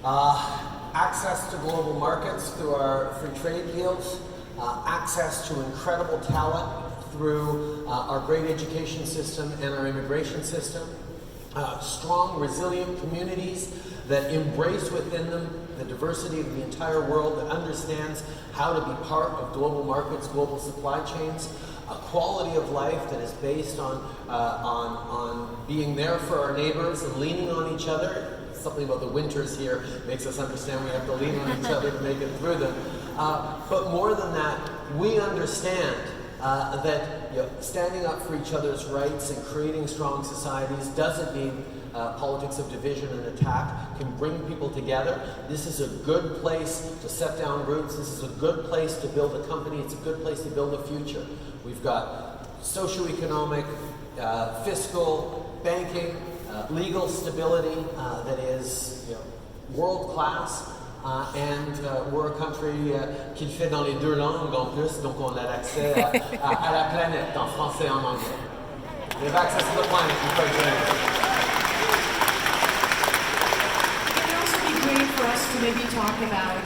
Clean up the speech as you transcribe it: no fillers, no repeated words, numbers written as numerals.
Access to global markets through our free trade deals, access to incredible talent through our great education system and our immigration system, strong, resilient communities that embrace within them the diversity of the entire world, that understands how to be part of global markets, global supply chains, a quality of life that is based on being there for our neighbors and leaning on each other. Something about the winters here makes us understand we have to lean on each other to make it through them. But more than that, we understand that standing up for each other's rights and creating strong societies doesn't mean politics of division and attack, can bring people together. This is a good place to set down roots. This is a good place to build a company. It's a good place to build a future. We've got socioeconomic, fiscal, banking, legal stability that is world-class. And we're a country qui le fait dans les deux langues en plus, donc on a accès à la planète en français et en anglais. We have access to the planet in French and English. It would also be great for us to maybe talk about